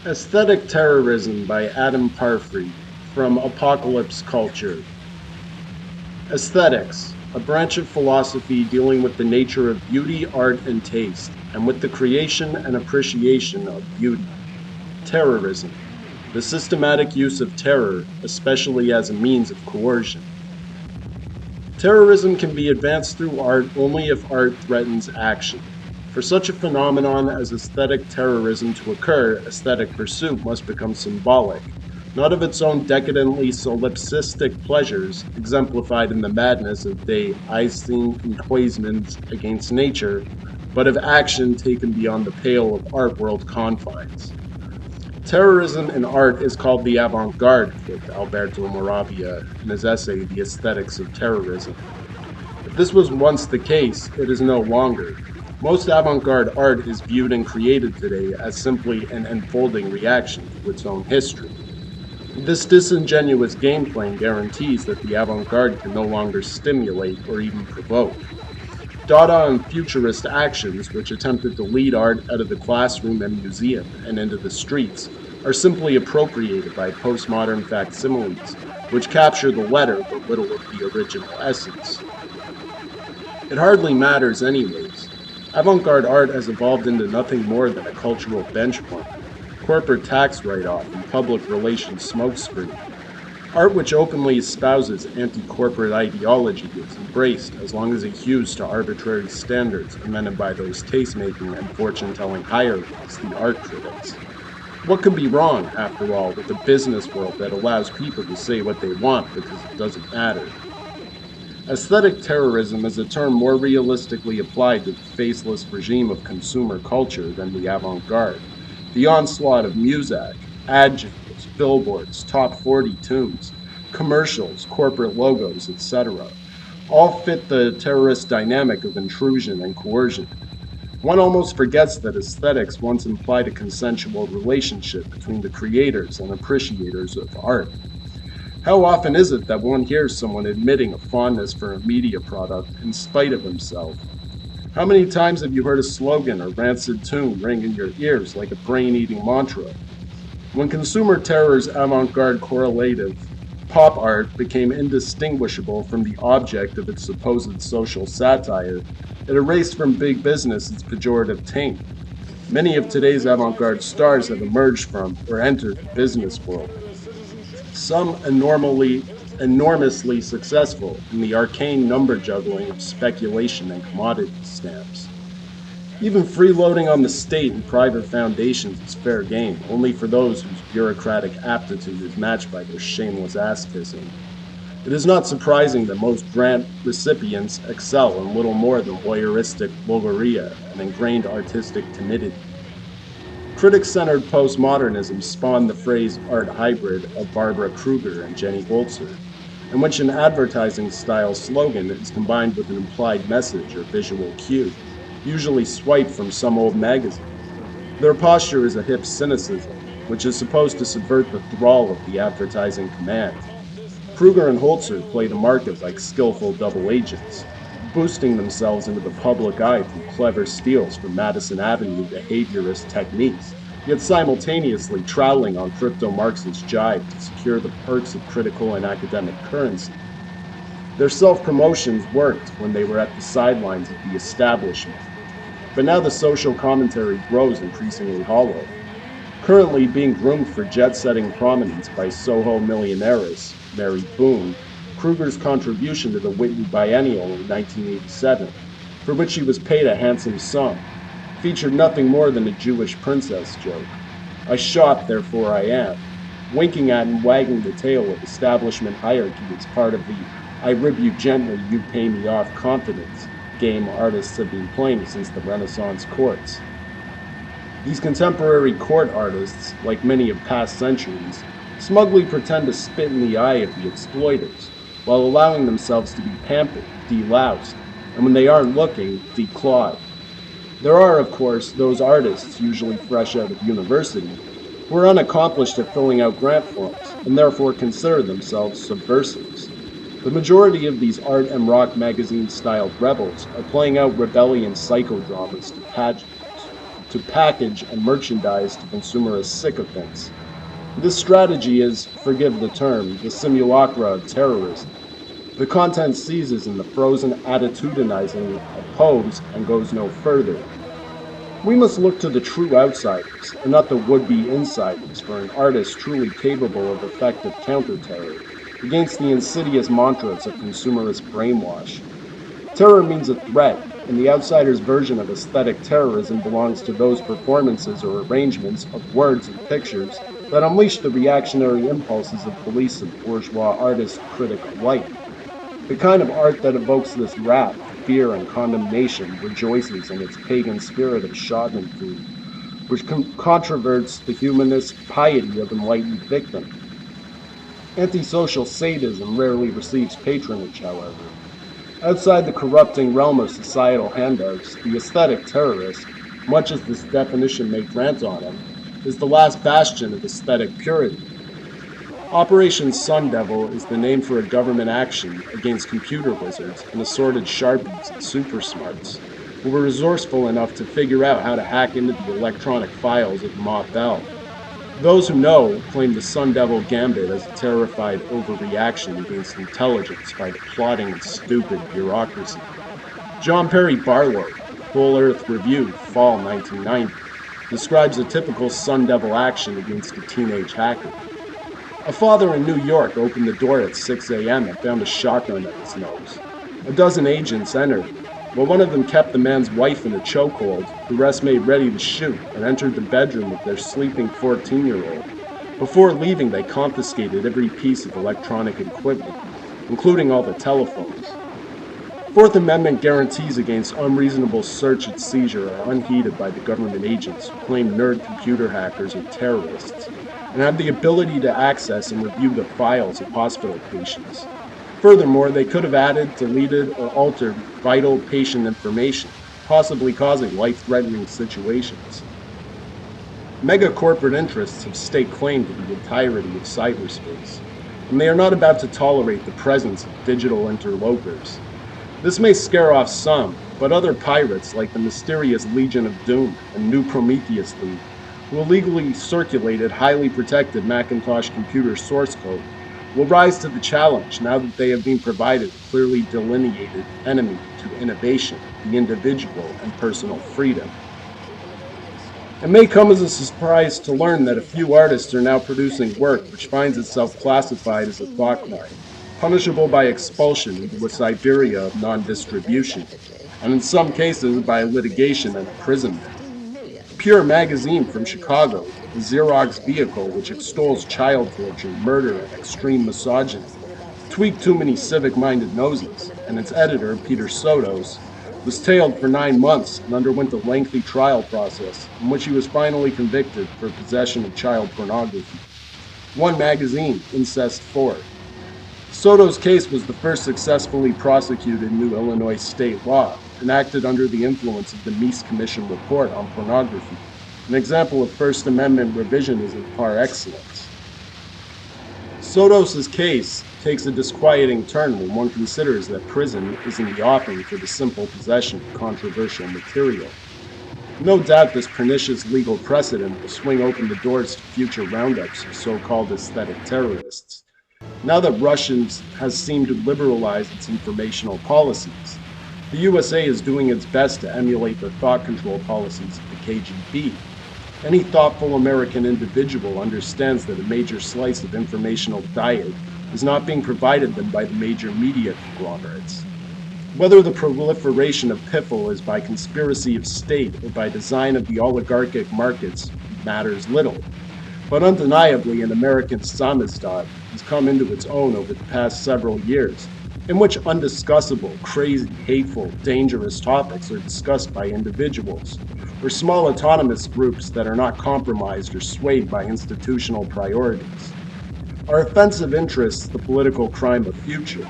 Aesthetic Terrorism by Adam Parfrey from Apocalypse Culture. Aesthetics, a branch of philosophy dealing with the nature of beauty, art, and taste, and with the creation and appreciation of beauty. Terrorism, the systematic use of terror, especially as a means of coercion. Terrorism can be advanced through art only if art threatens action. For such a phenomenon as aesthetic terrorism to occur, aesthetic pursuit must become symbolic, not of its own decadently solipsistic pleasures, exemplified in the madness of the Einstein enquasements against nature, but of action taken beyond the pale of art world confines. Terrorism in art is called the avant-garde, quoth Alberto Moravia in his essay The Aesthetics of Terrorism. If this was once the case, it is no longer. Most avant-garde art is viewed and created today as simply an unfolding reaction to its own history. This disingenuous game plan guarantees that the avant-garde can no longer stimulate or even provoke. Dada and futurist actions, which attempted to lead art out of the classroom and museum and into the streets, are simply appropriated by postmodern facsimiles, which capture the letter but little of the original essence. It hardly matters anyways. Avant-garde art has evolved into nothing more than a cultural benchmark, corporate tax write-off, and public relations smokescreen. Art which openly espouses anti-corporate ideology is embraced as long as it hews to arbitrary standards invented by those taste-making and fortune-telling hirelings, the art critics. What could be wrong, after all, with a business world that allows people to say what they want because it doesn't matter? Aesthetic terrorism is a term more realistically applied to the faceless regime of consumer culture than the avant-garde. The onslaught of muzak, ad jingles, billboards, top 40 tunes, commercials, corporate logos, etc. all fit the terrorist dynamic of intrusion and coercion. One almost forgets that aesthetics once implied a consensual relationship between the creators and appreciators of art. How often is it that one hears someone admitting a fondness for a media product in spite of himself? How many times have you heard a slogan or rancid tune ring in your ears like a brain-eating mantra? When consumer terror's avant-garde correlative, pop art, became indistinguishable from the object of its supposed social satire, it erased from big business its pejorative taint. Many of today's avant-garde stars have emerged from or entered the business world. Some enormously successful in the arcane number juggling of speculation and commodity stamps. Even freeloading on the state and private foundations is fair game, only for those whose bureaucratic aptitude is matched by their shameless ass-kissing. It is not surprising that most grant recipients excel in little more than voyeuristic logorrhea and ingrained artistic timidity. Critic-centered postmodernism spawned the phrase art hybrid of Barbara Kruger and Jenny Holzer, in which an advertising-style slogan is combined with an implied message or visual cue, usually swiped from some old magazine. Their posture is a hip cynicism, which is supposed to subvert the thrall of the advertising command. Kruger and Holzer play the market like skillful double agents, boosting themselves into the public eye through clever steals from Madison Avenue behaviorist techniques, yet simultaneously troweling on crypto-Marxist jive to secure the perks of critical and academic currency. Their self-promotions worked when they were at the sidelines of the establishment, but now the social commentary grows increasingly hollow. Currently being groomed for jet-setting prominence by Soho millionaires Mary Boone, Kruger's contribution to the Whitney Biennial in 1987, for which he was paid a handsome sum, featured nothing more than a Jewish princess joke. I shop, therefore I am, winking at and wagging the tail of establishment hierarchy as part of the I rib you gently, you pay me off confidence game artists have been playing since the Renaissance courts. These contemporary court artists, like many of past centuries, smugly pretend to spit in the eye of the exploiters, while allowing themselves to be pampered, deloused, and when they aren't looking, declawed. There are, of course, those artists, usually fresh out of university, who are unaccomplished at filling out grant forms, and therefore consider themselves subversives. The majority of these art and rock magazine-styled rebels are playing out rebellion psychodramas to pageants. to package and merchandise to consumerist sycophants. This strategy is, forgive the term, the simulacra of terrorism. The content seizes in the frozen attitudinizing of pose and goes no further. We must look to the true outsiders, and not the would-be insiders, for an artist truly capable of effective counter-terror against the insidious mantras of consumerist brainwash. Terror means a threat, and the outsider's version of aesthetic terrorism belongs to those performances or arrangements of words and pictures that unleash the reactionary impulses of police and bourgeois artist critic alike. The kind of art that evokes this wrath, fear, and condemnation rejoices in its pagan spirit of schadenfreude, which controverts the humanist piety of enlightened victim. Antisocial sadism rarely receives patronage, however. Outside the corrupting realm of societal handouts, the aesthetic terrorist, much as this definition may grant on him, is the last bastion of aesthetic purity. Operation Sun Devil is the name for a government action against computer wizards and assorted sharpies and super smarts, who were resourceful enough to figure out how to hack into the electronic files of Ma-Bell. Those who know claim the Sun Devil gambit as a terrified overreaction against intelligence by the plotting and stupid bureaucracy. John Perry Barlow, Full Earth Review, Fall 1990, describes a typical Sun Devil action against a teenage hacker. A father in New York opened the door at 6 a.m. and found a shotgun at his nose. A dozen agents entered, but one of them kept the man's wife in a chokehold, the rest made ready to shoot, and entered the bedroom with their sleeping 14-year-old. Before leaving, they confiscated every piece of electronic equipment, including all the telephones. Fourth Amendment guarantees against unreasonable search and seizure are unheeded by the government agents who claim nerd computer hackers are terrorists, and have the ability to access and review the files of hospital patients. Furthermore, they could have added, deleted, or altered vital patient information, possibly causing life-threatening situations. Mega corporate interests have staked claim to the entirety of cyberspace, and they are not about to tolerate the presence of digital interlopers. This may scare off some, but other pirates like the mysterious Legion of Doom and New Prometheus League, who illegally circulated highly protected Macintosh computer source code, will rise to the challenge now that they have been provided a clearly delineated enemy to innovation, the individual, and personal freedom. It may come as a surprise to learn that a few artists are now producing work which finds itself classified as a thought crime, punishable by expulsion into a Siberia of non-distribution, and in some cases by litigation and imprisonment. Pure Magazine from Chicago, the Xerox vehicle which extols child torture, murder, and extreme misogyny, tweaked too many civic-minded noses, and its editor, Peter Sotos, was tailed for 9 months and underwent a lengthy trial process in which he was finally convicted for possession of child pornography. One magazine, Incest 4. Soto's case was the first successfully prosecuted new Illinois state law, enacted under the influence of the Meese Commission report on pornography, an example of First Amendment revisionism par excellence. Sotos' case takes a disquieting turn when one considers that prison is in the offing for the simple possession of controversial material. No doubt this pernicious legal precedent will swing open the doors to future roundups of so-called aesthetic terrorists. Now that Russia has seemed to liberalize its informational policies, the USA is doing its best to emulate the thought control policies of the KGB. Any thoughtful American individual understands that a major slice of informational diet is not being provided them by the major media conglomerates. Whether the proliferation of piffle is by conspiracy of state or by design of the oligarchic markets matters little. But undeniably, an American samizdat has come into its own over the past several years, in which undiscussable, crazy, hateful, dangerous topics are discussed by individuals, or small autonomous groups that are not compromised or swayed by institutional priorities. Are offensive interests the political crime of future?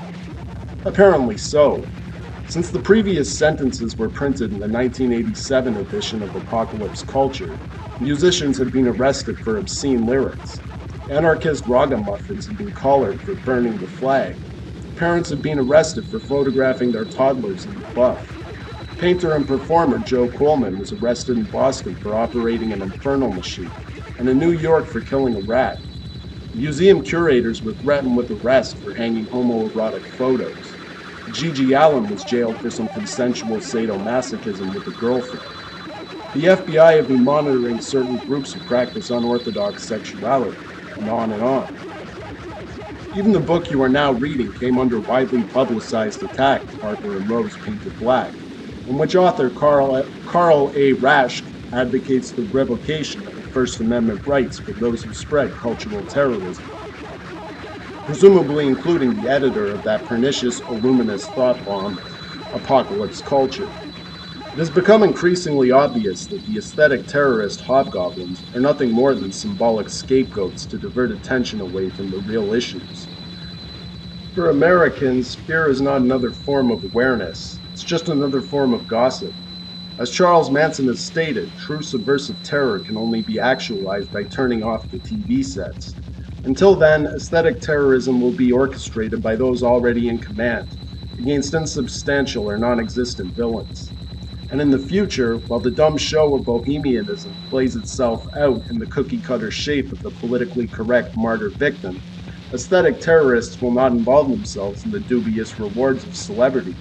Apparently so. Since the previous sentences were printed in the 1987 edition of Apocalypse Culture, musicians have been arrested for obscene lyrics. Anarchist ragamuffins have been collared for burning the flag. Parents have been arrested for photographing their toddlers in the buff. Painter and performer Joe Coleman was arrested in Boston for operating an infernal machine, and in New York for killing a rat. Museum curators were threatened with arrest for hanging homoerotic photos. Gigi Allen was jailed for some consensual sadomasochism with a girlfriend. The FBI have been monitoring certain groups who practice unorthodox sexuality, and on and on. Even the book you are now reading came under widely publicized attack, Harper and Rose Painted Black, in which author Carl A. Rasch advocates the revocation of First Amendment rights for those who spread cultural terrorism, presumably including the editor of that pernicious Illuminist thought bomb, Apocalypse Culture. It has become increasingly obvious that the aesthetic terrorist hobgoblins are nothing more than symbolic scapegoats to divert attention away from the real issues. For Americans, fear is not another form of awareness, it's just another form of gossip. As Charles Manson has stated, true subversive terror can only be actualized by turning off the TV sets. Until then, aesthetic terrorism will be orchestrated by those already in command, against insubstantial or non-existent villains. And in the future, while the dumb show of bohemianism plays itself out in the cookie-cutter shape of the politically correct martyr victim, aesthetic terrorists will not involve themselves in the dubious rewards of celebrity.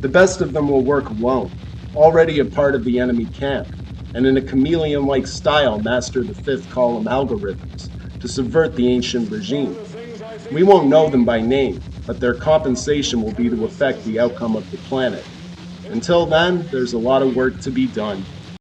The best of them will work alone, already a part of the enemy camp, and in a chameleon-like style master the fifth column algorithms to subvert the ancient regime. We won't know them by name, but their compensation will be to affect the outcome of the planet. Until then, there's a lot of work to be done.